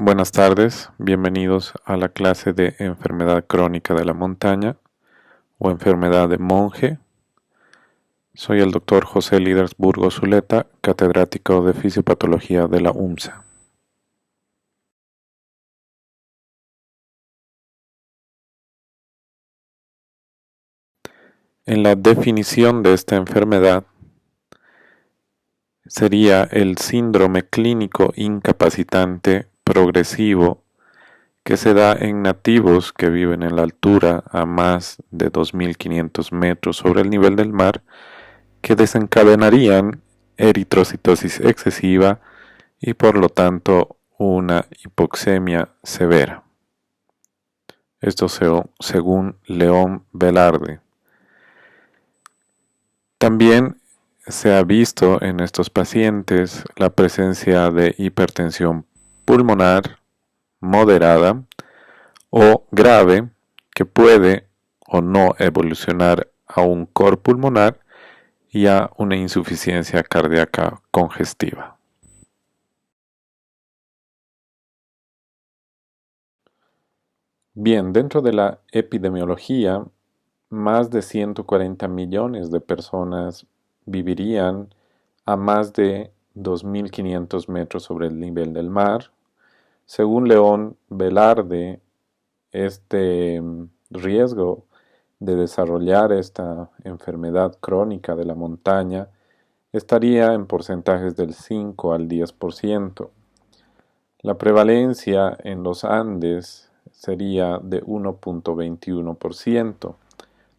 Buenas tardes, bienvenidos a la clase de enfermedad crónica de la montaña o enfermedad de monje. Soy el doctor José Lidersburgo Zuleta, catedrático de Fisiopatología de la UMSA. En la definición de esta enfermedad sería el síndrome clínico incapacitante progresivo que se da en nativos que viven en la altura a más de 2.500 metros sobre el nivel del mar, que desencadenarían eritrocitosis excesiva y por lo tanto una hipoxemia severa. Esto según León Velarde. También se ha visto en estos pacientes la presencia de hipertensión pulmonar moderada o grave que puede o no evolucionar a un cor pulmonar y a una insuficiencia cardíaca congestiva. Bien, dentro de la epidemiología, más de 140 millones de personas vivirían a más de 2.500 metros sobre el nivel del mar. Según León Velarde, este riesgo de desarrollar esta enfermedad crónica de la montaña estaría en porcentajes del 5 al 10%. La prevalencia en los Andes sería de 1.21%.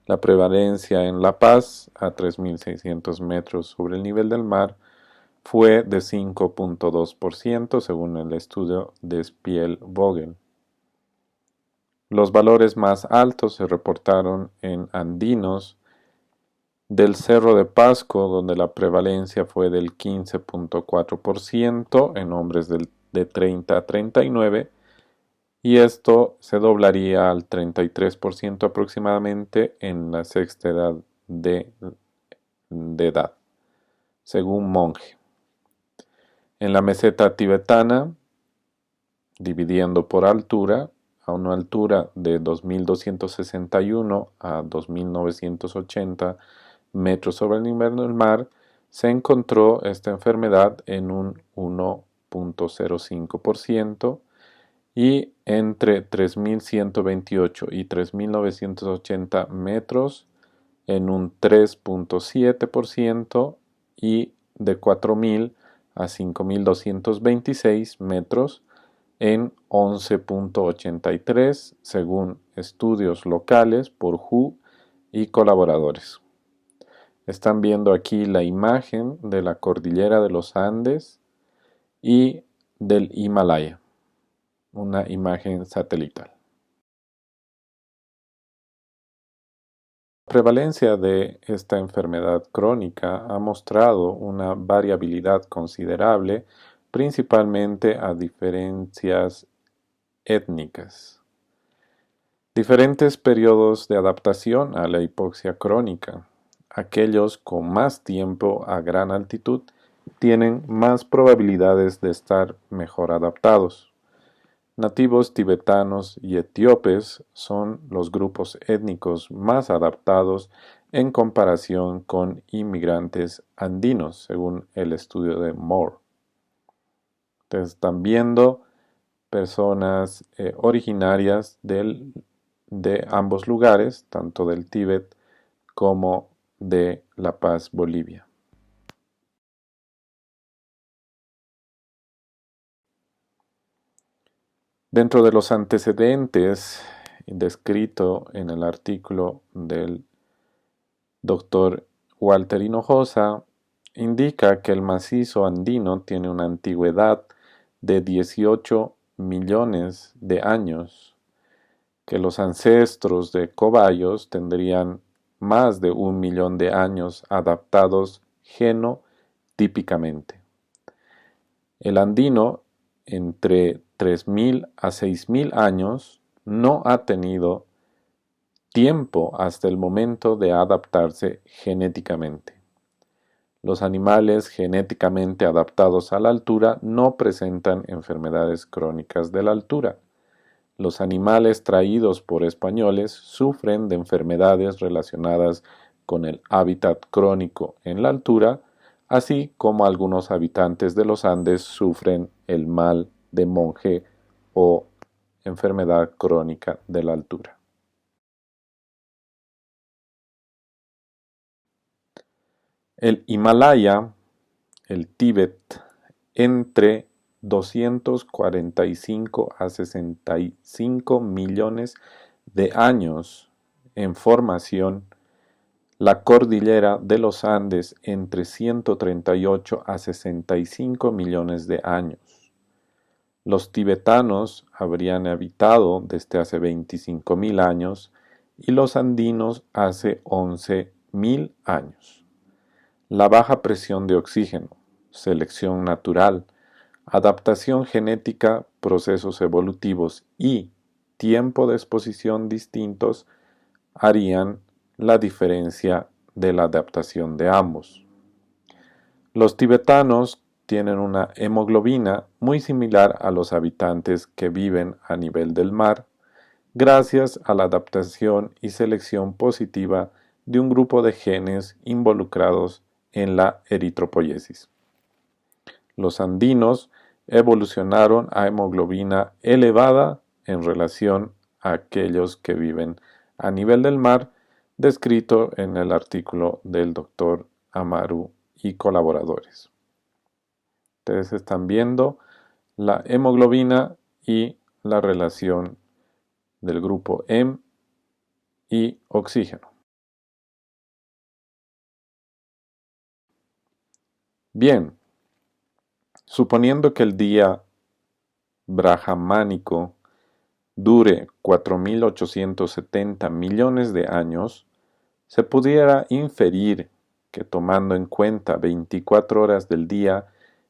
La prevalencia en La Paz, a 3.600 metros sobre el nivel del mar, fue de 5.2% según el estudio de Spiel-Vogel. Los valores más altos se reportaron en andinos del Cerro de Pasco, donde la prevalencia fue del 15.4% en hombres de 30 a 39, y esto se doblaría al 33% aproximadamente en la sexta edad de edad, según Monge. En la meseta tibetana, dividiendo por altura, a una altura de 2.261 a 2.980 metros sobre el nivel del mar, se encontró esta enfermedad en un 1.05% y entre 3.128 y 3.980 metros en un 3.7% y de 4.000 a 5.226 metros en 11.83 según estudios locales por Hu y colaboradores. Están viendo aquí la imagen de la cordillera de los Andes y del Himalaya, una imagen satelital. La prevalencia de esta enfermedad crónica ha mostrado una variabilidad considerable, principalmente a diferencias étnicas. Diferentes periodos de adaptación a la hipoxia crónica. Aquellos con más tiempo a gran altitud tienen más probabilidades de estar mejor adaptados. Nativos tibetanos y etíopes son los grupos étnicos más adaptados en comparación con inmigrantes andinos, según el estudio de Moore. Entonces, están viendo personas originarias de ambos lugares, tanto del Tíbet como de La Paz, Bolivia. Dentro de los antecedentes descrito en el artículo del Dr. Walter Hinojosa, indica que el macizo andino tiene una antigüedad de 18 millones de años, que los ancestros de cobayos tendrían más de 1 millón de años adaptados genotípicamente. El andino, entre 3.000 a 6.000 años, no ha tenido tiempo hasta el momento de adaptarse genéticamente. Los animales genéticamente adaptados a la altura no presentan enfermedades crónicas de la altura. Los animales traídos por españoles sufren de enfermedades relacionadas con el hábitat crónico en la altura, así como algunos habitantes de los Andes sufren el mal de monje o enfermedad crónica de la altura. El Himalaya, el Tíbet, entre 245 a 65 millones de años en formación, la cordillera de los Andes entre 138 a 65 millones de años. Los tibetanos habrían habitado desde hace 25.000 años y los andinos hace 11.000 años. La baja presión de oxígeno, selección natural, adaptación genética, procesos evolutivos y tiempo de exposición distintos harían la diferencia de la adaptación de ambos. Los tibetanos tienen una hemoglobina muy similar a los habitantes que viven a nivel del mar, gracias a la adaptación y selección positiva de un grupo de genes involucrados en la eritropoyesis. Los andinos evolucionaron a hemoglobina elevada en relación a aquellos que viven a nivel del mar, descrito en el artículo del Dr. Amaru y colaboradores. Ustedes están viendo la hemoglobina y la relación del grupo Hem y oxígeno. Bien, suponiendo que el día brahmánico dure 4.870 millones de años, se pudiera inferir que tomando en cuenta 24 horas del día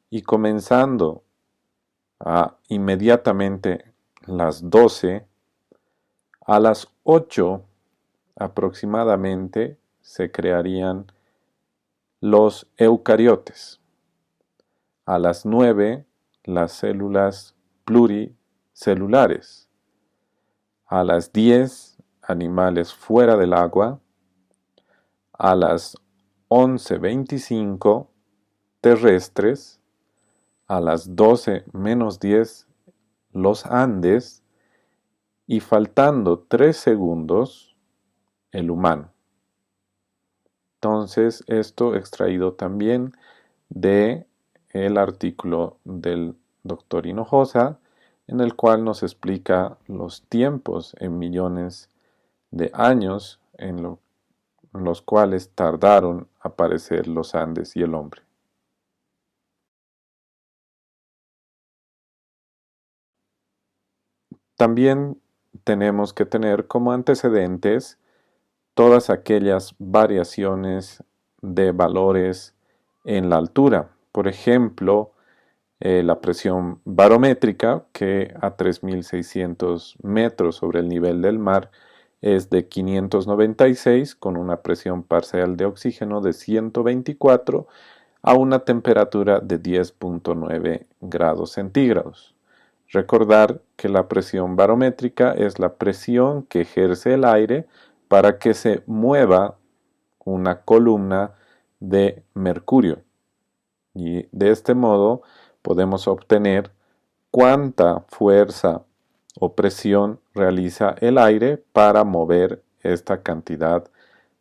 y comenzando a inmediatamente las 12, a las 8 aproximadamente se crearían los eucariotes. A las 9 las células pluricelulares. A las 10 animales fuera del agua. A las 11:25 terrestres. A las 12 menos 10 los Andes. Y faltando 3 segundos el humano. Entonces, esto extraído también de el artículo del doctor Hinojosa, en el cual nos explica los tiempos en millones de años en los cuales tardaron aparecer los Andes y el hombre. También tenemos que tener como antecedentes todas aquellas variaciones de valores en la altura. Por ejemplo, la presión barométrica, que a 3.600 metros sobre el nivel del mar es de 596, con una presión parcial de oxígeno de 124 a una temperatura de 10.9 grados centígrados. Recordar que la presión barométrica es la presión que ejerce el aire para que se mueva una columna de mercurio. Y de este modo podemos obtener cuánta fuerza o presión realiza el aire para mover esta cantidad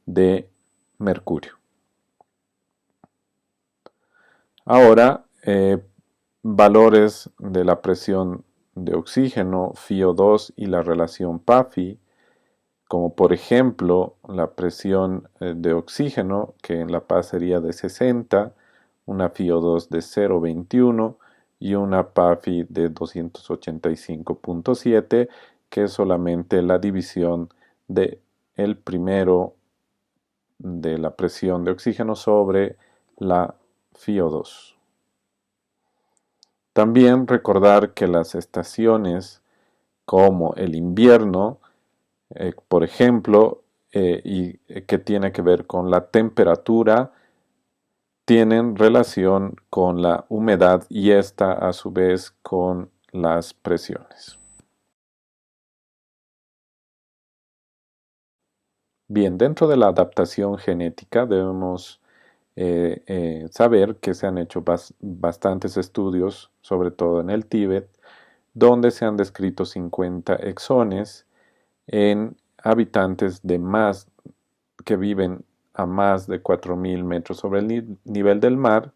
de mercurio. Ahora, valores de la presión de oxígeno, FiO2 y la relación PAFI, como por ejemplo la presión de oxígeno, que en La Paz sería de 60, una FiO2 de 0,21 y una PAFI de 285.7, que es solamente la división de el primero de la presión de oxígeno sobre la FiO2. También recordar que las estaciones como el invierno, por ejemplo, y que tiene que ver con la temperatura tienen relación con la humedad y esta a su vez con las presiones. Bien, dentro de la adaptación genética debemos saber que se han hecho bastantes estudios, sobre todo en el Tíbet, donde se han descrito 50 exones en habitantes que viven a más de 4.000 metros sobre el nivel del mar,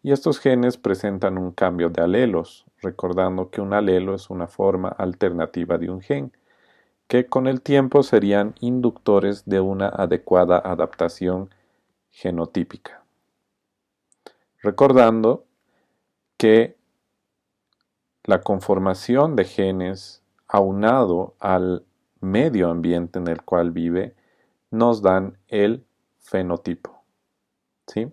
y estos genes presentan un cambio de alelos, recordando que un alelo es una forma alternativa de un gen, que con el tiempo serían inductores de una adecuada adaptación genotípica. Recordando que la conformación de genes aunado al medio ambiente en el cual vive nos dan el fenotipo. ¿Sí?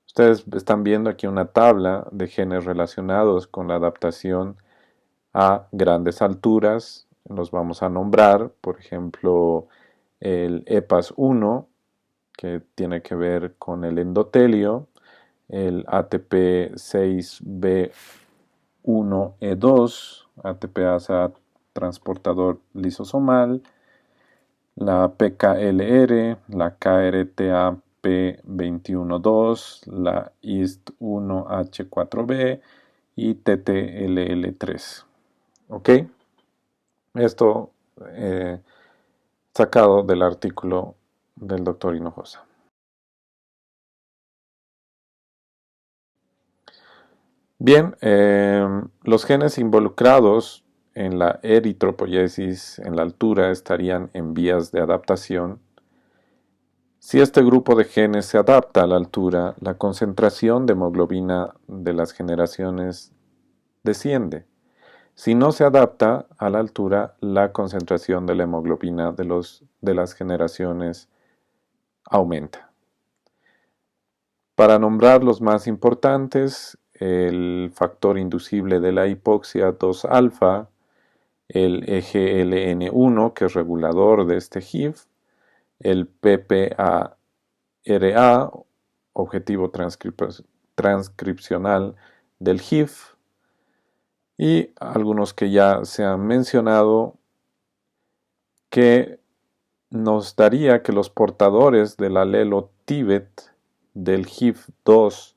Ustedes están viendo aquí una tabla de genes relacionados con la adaptación a grandes alturas. Los vamos a nombrar, por ejemplo, el EPAS1, que tiene que ver con el endotelio, el ATP6B1E2, ATPasa transportador lisosomal, la PKLR, la KRTAP212, la IST1H4B y TTLL3. ¿Ok? Esto sacado del artículo del doctor Hinojosa. Bien, los genes involucrados en la eritropoyesis en la altura estarían en vías de adaptación. Si este grupo de genes se adapta a la altura, la concentración de hemoglobina de las generaciones desciende. Si no se adapta a la altura, la concentración de la hemoglobina de las generaciones aumenta. Para nombrar los más importantes, el factor inducible de la hipoxia 2-alfa, el EGLN1, que es regulador de este HIF, el PPARA, objetivo transcripcional del HIF, y algunos que ya se han mencionado, que nos daría que los portadores del alelo Tíbet del HIF2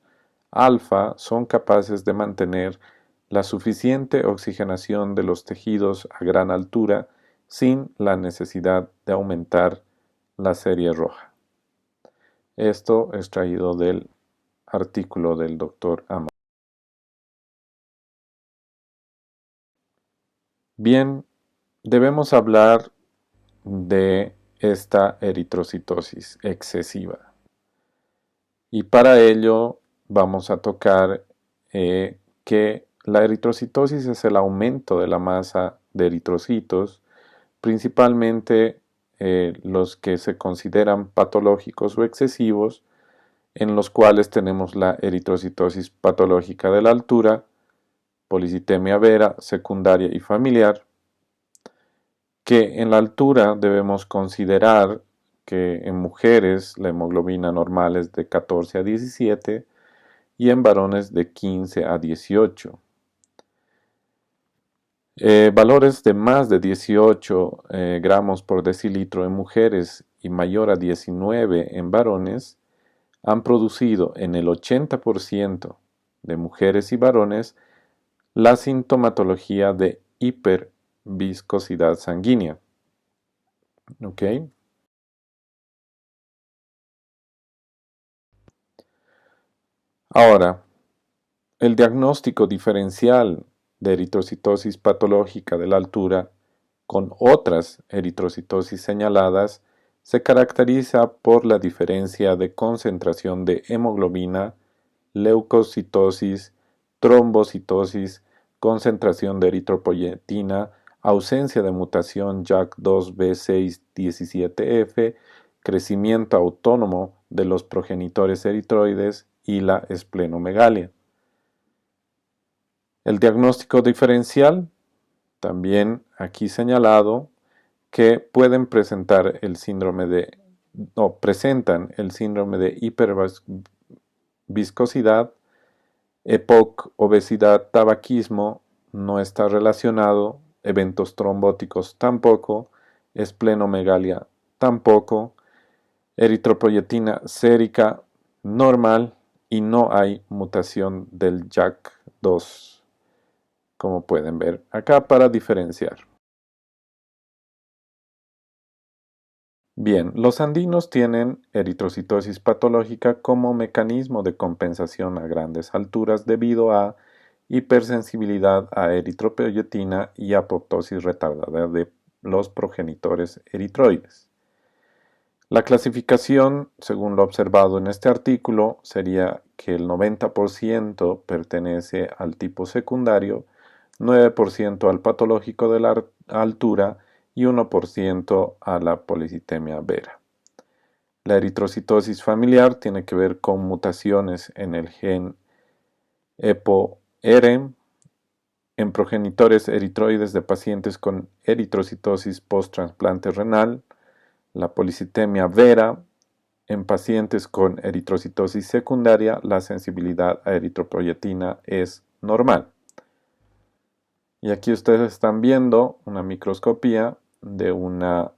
alfa son capaces de mantener la suficiente oxigenación de los tejidos a gran altura sin la necesidad de aumentar la serie roja. Esto extraído del artículo del Dr. Amo. Bien, debemos hablar de esta eritrocitosis excesiva. Y para ello vamos a tocar que la eritrocitosis es el aumento de la masa de eritrocitos, principalmente los que se consideran patológicos o excesivos, en los cuales tenemos la eritrocitosis patológica de la altura, policitemia vera, secundaria y familiar, que en la altura debemos considerar que en mujeres la hemoglobina normal es de 14 a 17 y en varones de 15 a 18. Valores de más de 18 gramos por decilitro en mujeres y mayor a 19 en varones han producido en el 80% de mujeres y varones la sintomatología de hiperviscosidad sanguínea. ¿Ok? Ahora, el diagnóstico diferencial de eritrocitosis patológica de la altura con otras eritrocitosis señaladas se caracteriza por la diferencia de concentración de hemoglobina, leucocitosis, trombocitosis, concentración de eritropoyetina, ausencia de mutación JAK2B617F, crecimiento autónomo de los progenitores eritroides y la esplenomegalia. El diagnóstico diferencial, también aquí señalado, que presentan el síndrome de viscosidad, EPOC, obesidad, tabaquismo, no está relacionado, eventos trombóticos tampoco, esplenomegalia tampoco, eritropoyetina sérica normal y no hay mutación del JAK2, como pueden ver acá para diferenciar. Bien, los andinos tienen eritrocitosis patológica como mecanismo de compensación a grandes alturas debido a hipersensibilidad a eritropoyetina y apoptosis retardada de los progenitores eritroides. La clasificación, según lo observado en este artículo, sería que el 90% pertenece al tipo secundario, 9% al patológico de la altura y 1% a la policitemia vera. La eritrocitosis familiar tiene que ver con mutaciones en el gen EPO-R en progenitores eritroides de pacientes con eritrocitosis post-trasplante renal, la policitemia vera en pacientes con eritrocitosis secundaria, la sensibilidad a eritropoyetina es normal. Y aquí ustedes están viendo una microscopía de una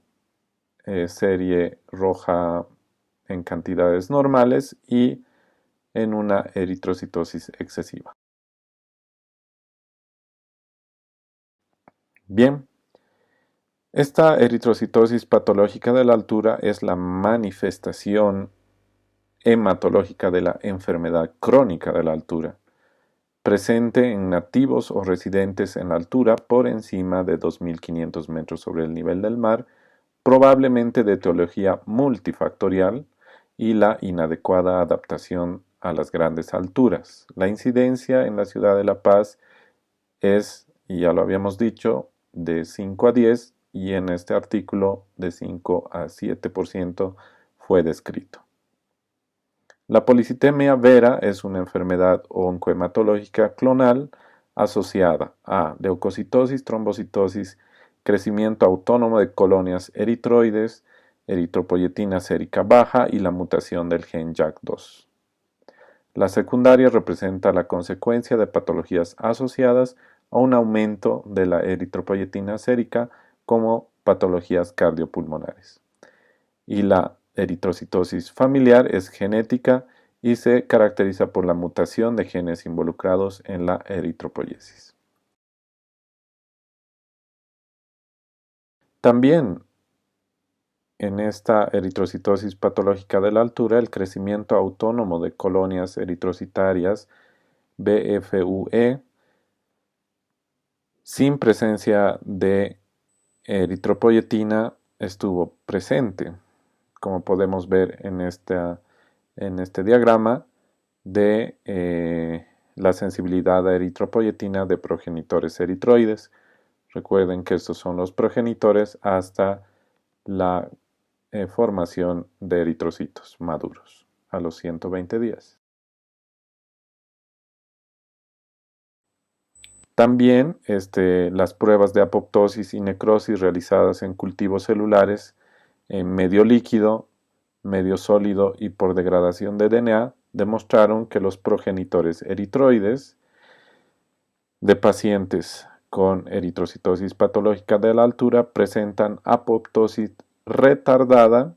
serie roja en cantidades normales y en una eritrocitosis excesiva. Bien, esta eritrocitosis patológica de la altura es la manifestación hematológica de la enfermedad crónica de la altura, presente en nativos o residentes en la altura por encima de 2.500 metros sobre el nivel del mar, probablemente de etiología multifactorial y la inadecuada adaptación a las grandes alturas. La incidencia en la ciudad de La Paz es, y ya lo habíamos dicho, de 5 a 10 y en este artículo de 5 a 7% fue descrito. La policitemia vera es una enfermedad oncohematológica clonal asociada a leucocitosis, trombocitosis, crecimiento autónomo de colonias eritroides, eritropoyetina sérica baja y la mutación del gen JAK2. La secundaria representa la consecuencia de patologías asociadas a un aumento de la eritropoyetina sérica como patologías cardiopulmonares. Y la eritrocitosis familiar es genética y se caracteriza por la mutación de genes involucrados en la eritropoyesis. También en esta eritrocitosis patológica de la altura, el crecimiento autónomo de colonias eritrocitarias BFUE sin presencia de eritropoyetina estuvo presente, como podemos ver en este diagrama de la sensibilidad a eritropoyetina de progenitores eritroides. Recuerden que estos son los progenitores hasta la formación de eritrocitos maduros a los 120 días. También las pruebas de apoptosis y necrosis realizadas en cultivos celulares en medio líquido, medio sólido y por degradación de DNA demostraron que los progenitores eritroides de pacientes con eritrocitosis patológica de la altura presentan apoptosis retardada.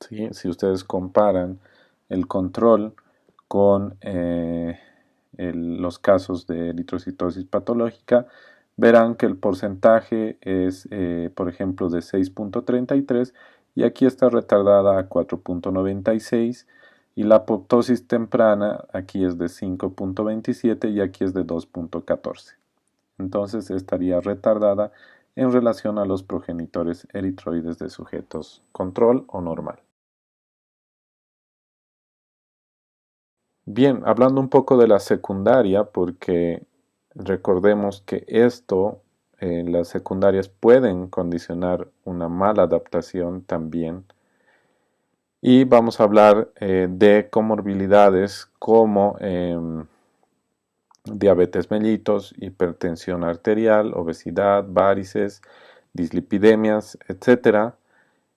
¿Sí? Si ustedes comparan el control con los casos de eritrocitosis patológica, verán que el porcentaje es, por ejemplo, de 6.33 y aquí está retardada a 4.96 y la apoptosis temprana aquí es de 5.27 y aquí es de 2.14. Entonces estaría retardada en relación a los progenitores eritroides de sujetos control o normal. Bien, hablando un poco de la secundaria, porque recordemos que las secundarias pueden condicionar una mala adaptación también. Y vamos a hablar de comorbilidades como diabetes mellitus, hipertensión arterial, obesidad, varices, dislipidemias, etc.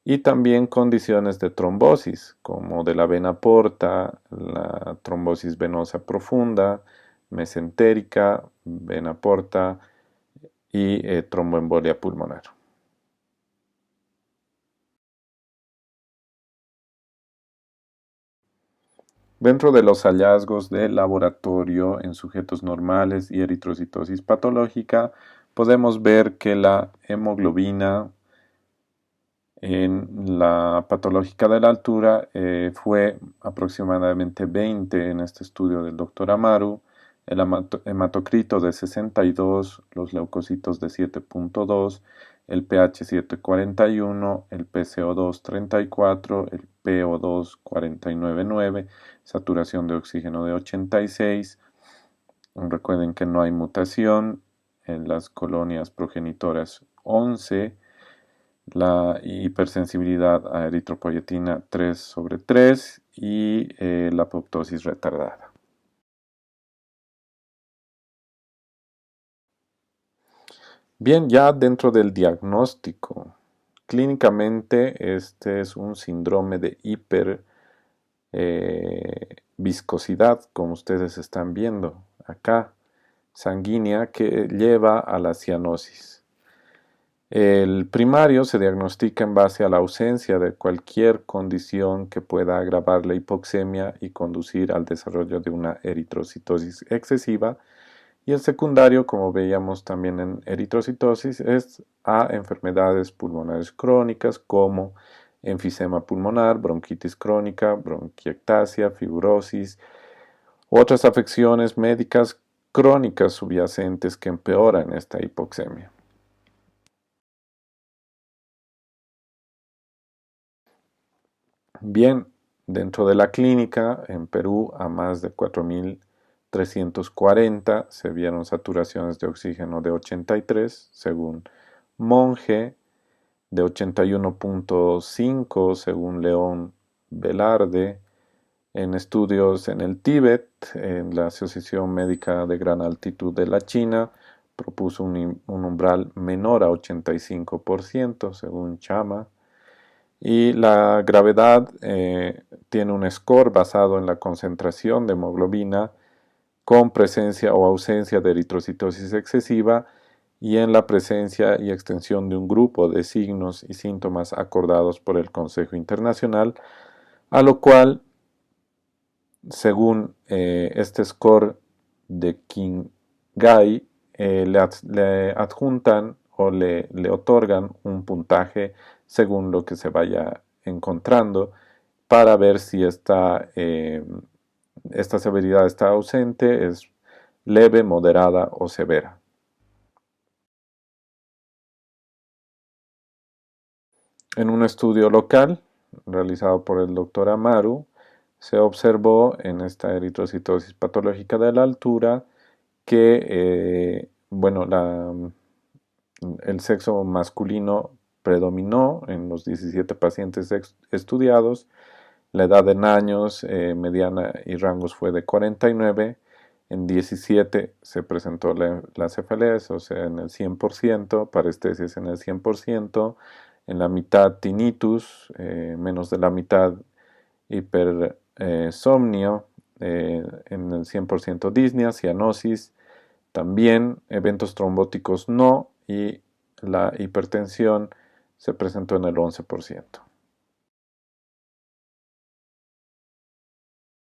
y también condiciones de trombosis, como de la vena porta, la trombosis venosa profunda, mesentérica, vena porta y tromboembolia pulmonar. Dentro de los hallazgos de laboratorio en sujetos normales y eritrocitosis patológica, podemos ver que la hemoglobina en la patológica de la altura fue aproximadamente 20 en este estudio del doctor Amaru, el hematocrito de 62, los leucocitos de 7.2, el pH 741, el PCO2 34, el PO2 499, saturación de oxígeno de 86. Recuerden que no hay mutación en las colonias progenitoras 11, la hipersensibilidad a eritropoyetina 3/3 y la apoptosis retardada. Bien, ya dentro del diagnóstico, clínicamente este es un síndrome de hiperviscosidad, como ustedes están viendo acá, sanguínea, que lleva a la cianosis. El primario se diagnostica en base a la ausencia de cualquier condición que pueda agravar la hipoxemia y conducir al desarrollo de una eritrocitosis excesiva. Y el secundario, como veíamos también en eritrocitosis, es a enfermedades pulmonares crónicas como enfisema pulmonar, bronquitis crónica, bronquiectasia, fibrosis, otras afecciones médicas crónicas subyacentes que empeoran esta hipoxemia. Bien, dentro de la clínica, en Perú, a más de 4.340 se vieron saturaciones de oxígeno de 83, según Monge, de 81.5, según León Velarde. En estudios en el Tíbet, en la Asociación Médica de Gran Altitud de la China, propuso un umbral menor a 85%, según Chama. Y la gravedad tiene un score basado en la concentración de hemoglobina con presencia o ausencia de eritrocitosis excesiva y en la presencia y extensión de un grupo de signos y síntomas acordados por el Consejo Internacional, a lo cual, según este score de Kingai, le adjuntan o le otorgan un puntaje según lo que se vaya encontrando para ver si esta severidad está ausente, es leve, moderada o severa. En un estudio local realizado por el doctor Amaru, se observó en esta eritrocitosis patológica de la altura que bueno, el sexo masculino predominó en los 17 pacientes estudiados, la edad en años mediana y rangos fue de 49, en 17 se presentó la cefalea, o sea, en el 100%, parestesis en el 100%, en la mitad tinnitus, menos de la mitad hipersomnio, en el 100% disnea, cianosis, también eventos trombóticos no, y la hipertensión se presentó en el 11%.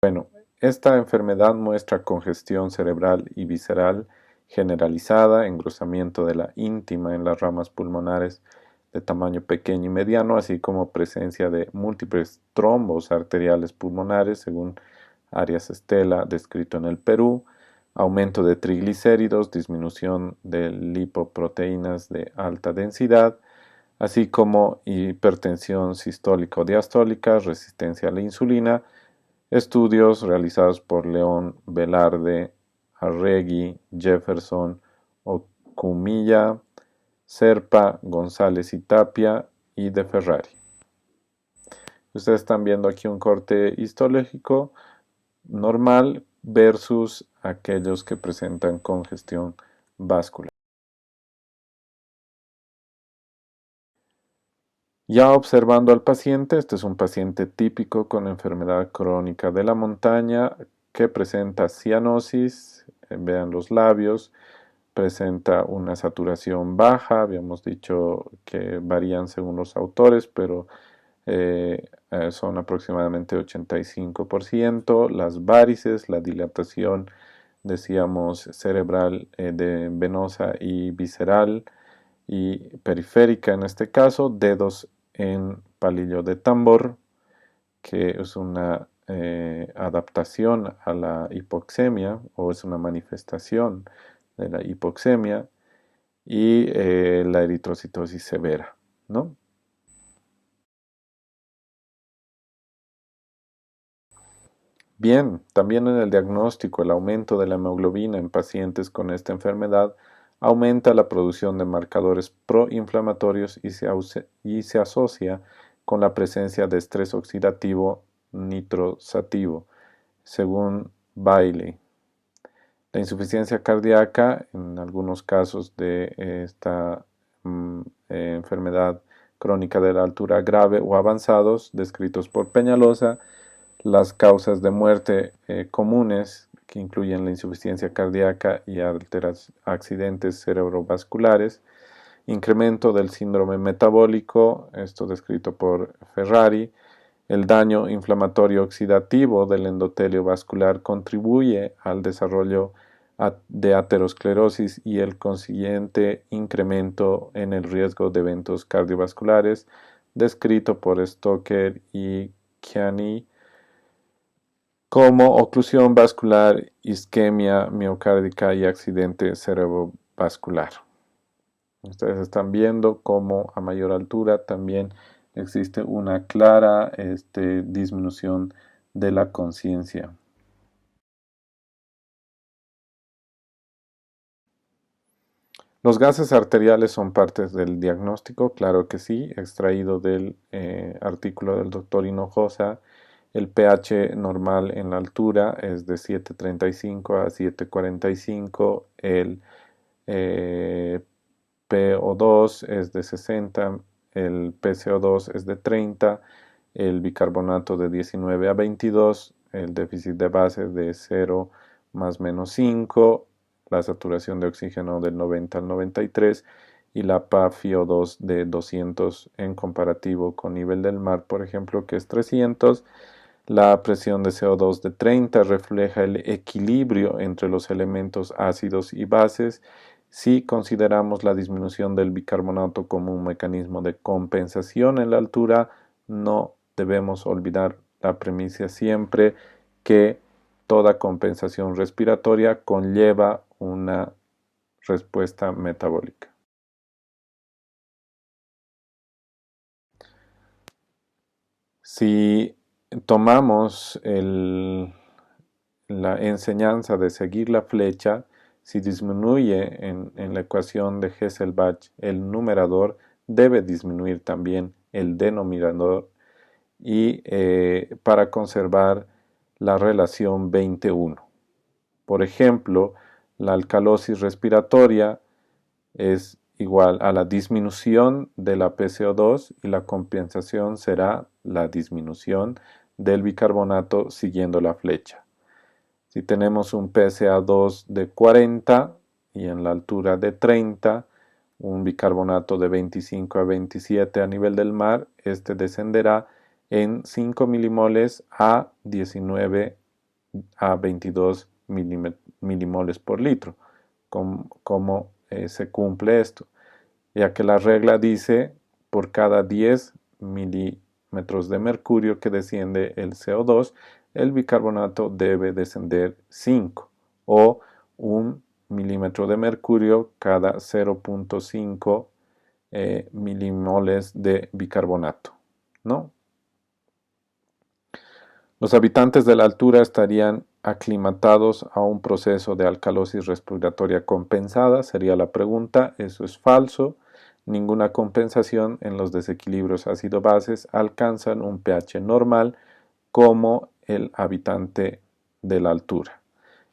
Bueno, esta enfermedad muestra congestión cerebral y visceral generalizada, engrosamiento de la íntima en las ramas pulmonares de tamaño pequeño y mediano, así como presencia de múltiples trombos arteriales pulmonares, según Arias Estela, descrito en el Perú, aumento de triglicéridos, disminución de lipoproteínas de alta densidad, así como hipertensión sistólica o diastólica, resistencia a la insulina. Estudios realizados por León Velarde, Arregui, Jefferson, Ocumilla, Serpa, González y Tapia y de Ferrari. Ustedes están viendo aquí un corte histológico normal versus aquellos que presentan congestión vascular. Ya observando al paciente, este es un paciente típico con enfermedad crónica de la montaña que presenta cianosis, vean los labios, presenta una saturación baja, habíamos dicho que varían según los autores, pero son aproximadamente 85%, las varices, la dilatación, decíamos, cerebral, venosa y visceral y periférica en este caso, dedos en palillo de tambor, que es una adaptación a la hipoxemia o es una manifestación de la hipoxemia y la eritrocitosis severa, ¿no? Bien, también en el diagnóstico, el aumento de la hemoglobina en pacientes con esta enfermedad aumenta la producción de marcadores proinflamatorios y se asocia con la presencia de estrés oxidativo nitrosativo, según Bailey. La insuficiencia cardíaca, en algunos casos de esta enfermedad crónica de la altura grave o avanzados, descritos por Peñalosa, las causas de muerte comunes, que incluyen la insuficiencia cardíaca y accidentes cerebrovasculares, incremento del síndrome metabólico, esto descrito por Ferrari, el daño inflamatorio oxidativo del endotelio vascular contribuye al desarrollo de aterosclerosis y el consiguiente incremento en el riesgo de eventos cardiovasculares, descrito por Stoker y Chiani como oclusión vascular, isquemia miocárdica y accidente cerebrovascular. Ustedes están viendo cómo a mayor altura también existe una clara disminución de la conciencia. Los gases arteriales son partes del diagnóstico, claro que sí, extraído del artículo del doctor Hinojosa. El pH normal en la altura es de 7.35 a 7.45, el PO2 es de 60, el PCO2 es de 30, el bicarbonato de 19 a 22, el déficit de base de 0 más menos 5, la saturación de oxígeno del 90 al 93 y la PaFiO2 de 200 en comparativo con nivel del mar, por ejemplo, que es 300. La presión de CO2 de 30 refleja el equilibrio entre los elementos ácidos y bases. Si consideramos la disminución del bicarbonato como un mecanismo de compensación en la altura, no debemos olvidar la premisa siempre que toda compensación respiratoria conlleva una respuesta metabólica. Si tomamos la enseñanza de seguir la flecha, si disminuye en la ecuación de Hesselbach el numerador, debe disminuir también el denominador y para conservar la relación 21. Por ejemplo, la alcalosis respiratoria es igual a la disminución de la PCO2 y la compensación será la disminución del bicarbonato siguiendo la flecha. Si tenemos un PCA2 de 40 y en la altura de 30, un bicarbonato de 25 a 27 a nivel del mar, este descenderá en 5 milimoles a 19 a 22 milimoles por litro. ¿Cómo se cumple esto? Ya que la regla dice por cada 10 milímetros de mercurio que desciende el CO2, el bicarbonato debe descender 5 o 1 milímetro de mercurio cada 0.5 milimoles de bicarbonato, ¿no? Los habitantes de la altura estarían aclimatados a un proceso de alcalosis respiratoria compensada, sería la pregunta. Eso es falso. Ninguna compensación en los desequilibrios ácido-bases alcanzan un pH normal como el habitante de la altura.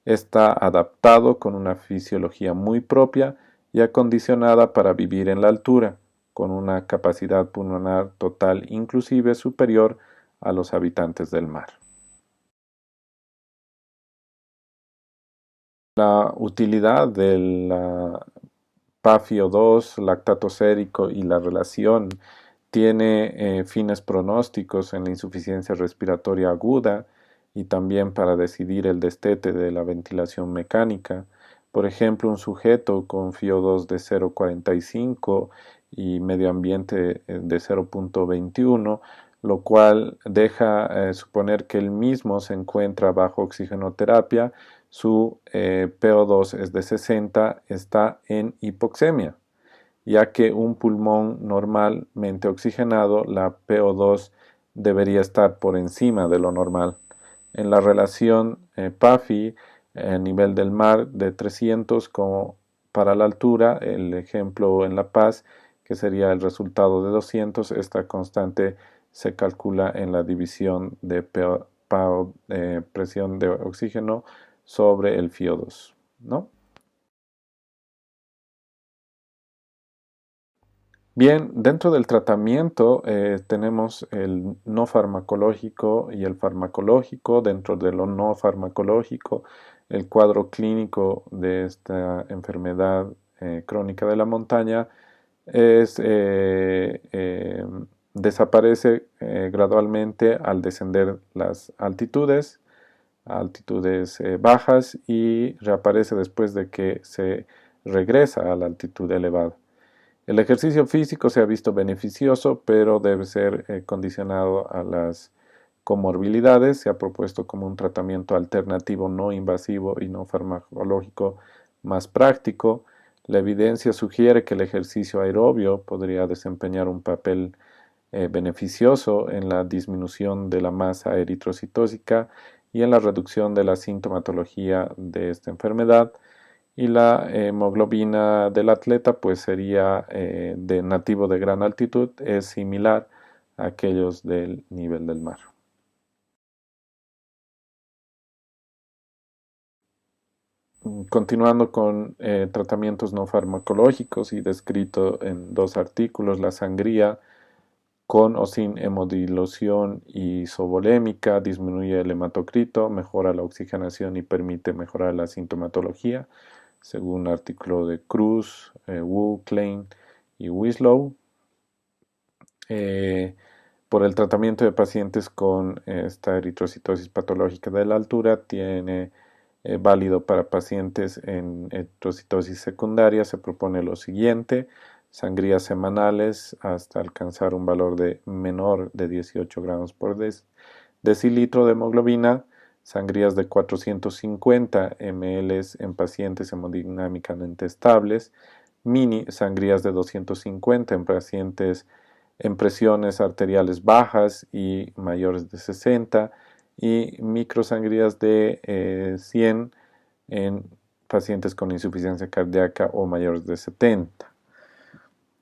Está adaptado con una fisiología muy propia y acondicionada para vivir en la altura. con una capacidad pulmonar total inclusive superior a los habitantes del mar. La utilidad del PAFIO2, lactato sérico y la relación tiene fines pronósticos en la insuficiencia respiratoria aguda y también para decidir el destete de la ventilación mecánica. Por ejemplo, un sujeto con FIO2 de 0,45 y medio ambiente de 0,21, lo cual deja suponer que el mismo se encuentra bajo oxigenoterapia, su PO2 es de 60, está en hipoxemia, ya que un pulmón normalmente oxigenado, la PO2 debería estar por encima de lo normal. En la relación PAFI, a nivel del mar de 300 como para la altura, el ejemplo en La Paz, que sería el resultado de 200, esta constante se calcula en la división de presión de oxígeno sobre el FIO2, ¿no? Bien, dentro del tratamiento tenemos el no farmacológico y el farmacológico. Dentro de lo no farmacológico, el cuadro clínico de esta enfermedad crónica de la montaña es, desaparece gradualmente al descender las altitudes, a altitudes bajas, y reaparece después de que se regresa a la altitud elevada. El ejercicio físico se ha visto beneficioso, pero debe ser condicionado a las comorbilidades. Se ha propuesto como un tratamiento alternativo no invasivo y no farmacológico más práctico. La evidencia sugiere que el ejercicio aerobio podría desempeñar un papel beneficioso en la disminución de la masa eritrocitósica y en la reducción de la sintomatología de esta enfermedad, y la hemoglobina del atleta pues sería de nativo de gran altitud, es similar a aquellos del nivel del mar. Continuando con tratamientos no farmacológicos y descrito en dos artículos, la sangría con o sin hemodilución isovolémica disminuye el hematocrito, mejora la oxigenación y permite mejorar la sintomatología, según un artículo de Cruz, Wu, Klein y Winslow. Eh, por el tratamiento de pacientes con esta eritrocitosis patológica de la altura, tiene válido para pacientes en eritrocitosis secundaria. Se propone lo siguiente: sangrías semanales hasta alcanzar un valor de menor de 18 gramos por decilitro de hemoglobina, sangrías de 450 ml en pacientes hemodinámicamente estables, mini sangrías de 250 en pacientes en presiones arteriales bajas y mayores de 60, y microsangrías de 100 en pacientes con insuficiencia cardíaca o mayores de 70.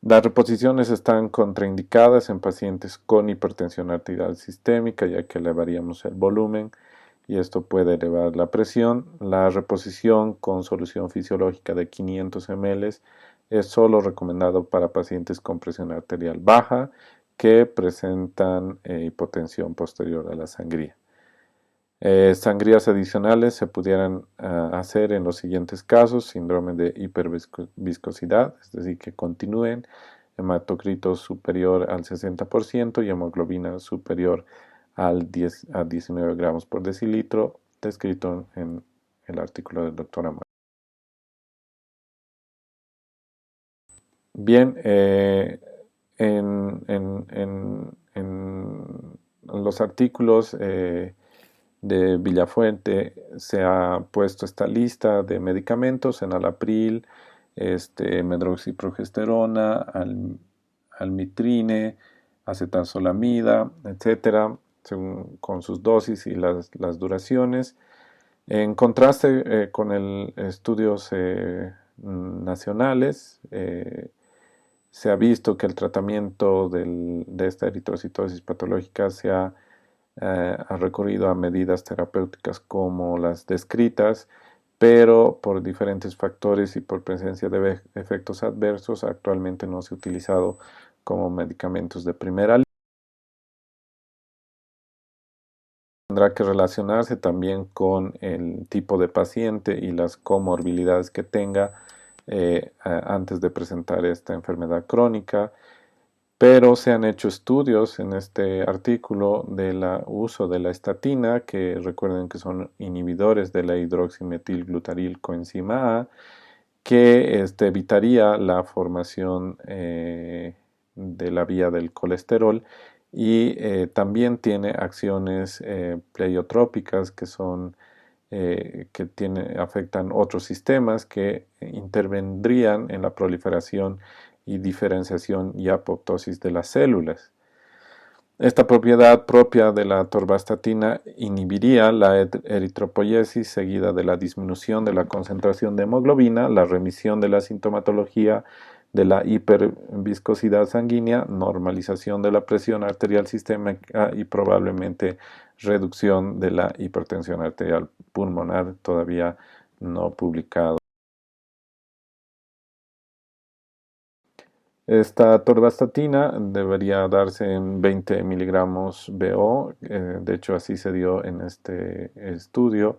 Las reposiciones están contraindicadas en pacientes con hipertensión arterial sistémica, ya que elevaríamos el volumen y esto puede elevar la presión. La reposición con solución fisiológica de 500 ml es solo recomendado para pacientes con presión arterial baja que presentan hipotensión posterior a la sangría. Sangrías adicionales se pudieran hacer en los siguientes casos: síndrome de hiperviscosidad, es decir, que continúen, hematocrito superior al 60% y hemoglobina superior a 19 gramos por decilitro, descrito en el artículo del doctor Amor. Bien, en los artículos de Villafuente se ha puesto esta lista de medicamentos: enalapril, medroxiprogesterona, almitrine, acetalsolamida, etcétera, con sus dosis y las duraciones. En contraste con estudios nacionales, se ha visto que el tratamiento de esta eritrocitosis patológica ha recurrido a medidas terapéuticas como las descritas, pero por diferentes factores y por presencia de efectos adversos actualmente no se ha utilizado como medicamentos de primera línea. Tendrá que relacionarse también con el tipo de paciente y las comorbilidades que tenga antes de presentar esta enfermedad crónica, pero se han hecho estudios en este artículo del uso de la estatina, que recuerden que son inhibidores de la hidroximetilglutaryl coenzima A, que evitaría la formación de la vía del colesterol y también tiene acciones pleiotrópicas que son afectan otros sistemas que intervendrían en la proliferación y diferenciación y apoptosis de las células. Esta propiedad propia de la atorvastatina inhibiría la eritropoiesis seguida de la disminución de la concentración de hemoglobina, la remisión de la sintomatología de la hiperviscosidad sanguínea, normalización de la presión arterial sistémica y probablemente reducción de la hipertensión arterial pulmonar, todavía no publicado. Esta atorvastatina debería darse en 20 miligramos BO, de hecho así se dio en este estudio,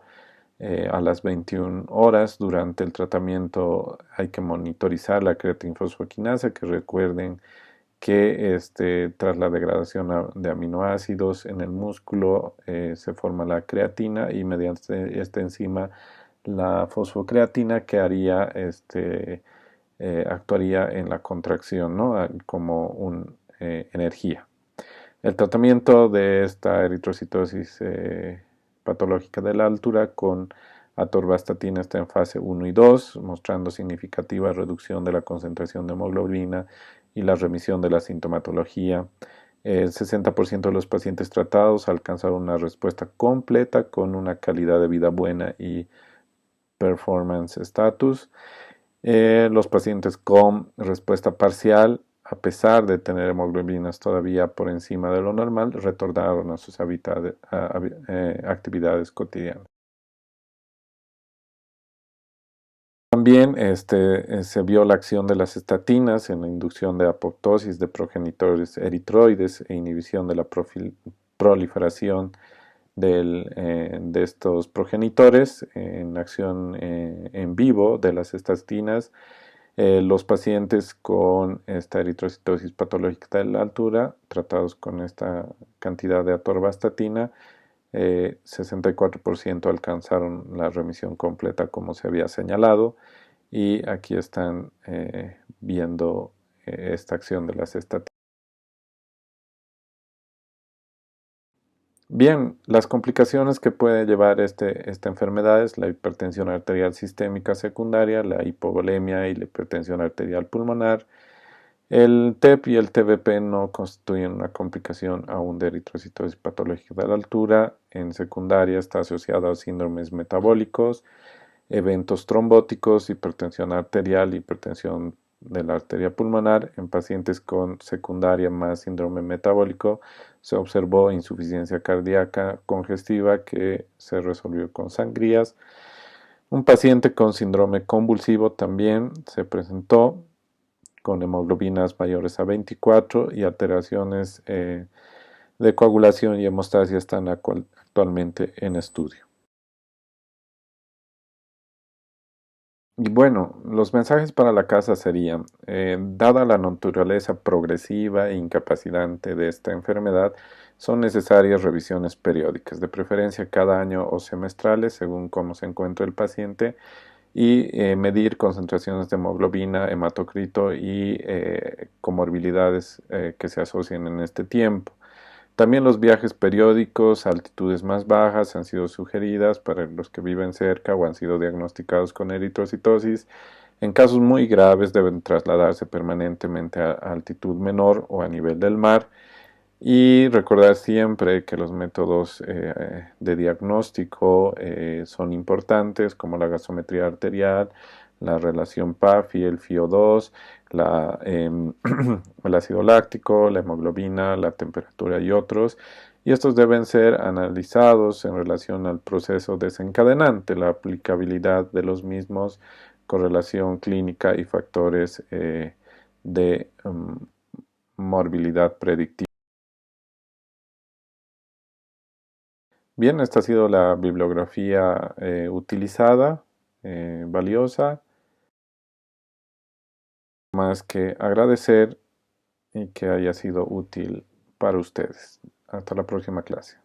a las 21 horas. Durante el tratamiento hay que monitorizar la creatinfosfoquinasa, que recuerden que tras la degradación de aminoácidos en el músculo se forma la creatina y mediante esta enzima la fosfocreatina que haría actuaría en la contracción, ¿no? Como una energía. El tratamiento de esta eritrocitosis patológica de la altura con atorvastatina está en fase 1 y 2, mostrando significativa reducción de la concentración de hemoglobina y la remisión de la sintomatología. El 60% de los pacientes tratados alcanzaron una respuesta completa con una calidad de vida buena y performance status. Los pacientes con respuesta parcial, a pesar de tener hemoglobinas todavía por encima de lo normal, retornaron a sus actividades cotidianas. También se vio la acción de las estatinas en la inducción de apoptosis de progenitores eritroides e inhibición de la proliferación de estos progenitores en acción en vivo de las estatinas. Los pacientes con esta eritrocitosis patológica de la altura, tratados con esta cantidad de atorvastatina, 64% alcanzaron la remisión completa como se había señalado, y aquí están viendo esta acción de las estatinas. Bien, las complicaciones que puede llevar esta enfermedad es la hipertensión arterial sistémica secundaria, la hipovolemia y la hipertensión arterial pulmonar. El TEP y el TBP no constituyen una complicación aún de eritrocitosis patológica de la altura. En secundaria está asociado a síndromes metabólicos, eventos trombóticos, hipertensión arterial, hipertensión de la arteria pulmonar. En pacientes con secundaria más síndrome metabólico se observó insuficiencia cardíaca congestiva que se resolvió con sangrías. Un paciente con síndrome convulsivo también se presentó con hemoglobinas mayores a 24 y alteraciones de coagulación y hemostasia están actualmente en estudio. Y bueno, los mensajes para la casa serían, dada la naturaleza progresiva e incapacitante de esta enfermedad, son necesarias revisiones periódicas, de preferencia cada año o semestrales, según cómo se encuentra el paciente, y medir concentraciones de hemoglobina, hematocrito y comorbilidades que se asocien en este tiempo. También los viajes periódicos a altitudes más bajas han sido sugeridas para los que viven cerca o han sido diagnosticados con eritrocitosis. En casos muy graves deben trasladarse permanentemente a altitud menor o a nivel del mar. Y recordar siempre que los métodos de diagnóstico son importantes, como la gasometría arterial, la relación PAF y el FiO2, el ácido láctico, la hemoglobina, la temperatura y otros. Y estos deben ser analizados en relación al proceso desencadenante, la aplicabilidad de los mismos, correlación clínica y factores de morbilidad predictiva. Bien, esta ha sido la bibliografía utilizada, valiosa. Más que agradecer y que haya sido útil para ustedes. Hasta la próxima clase.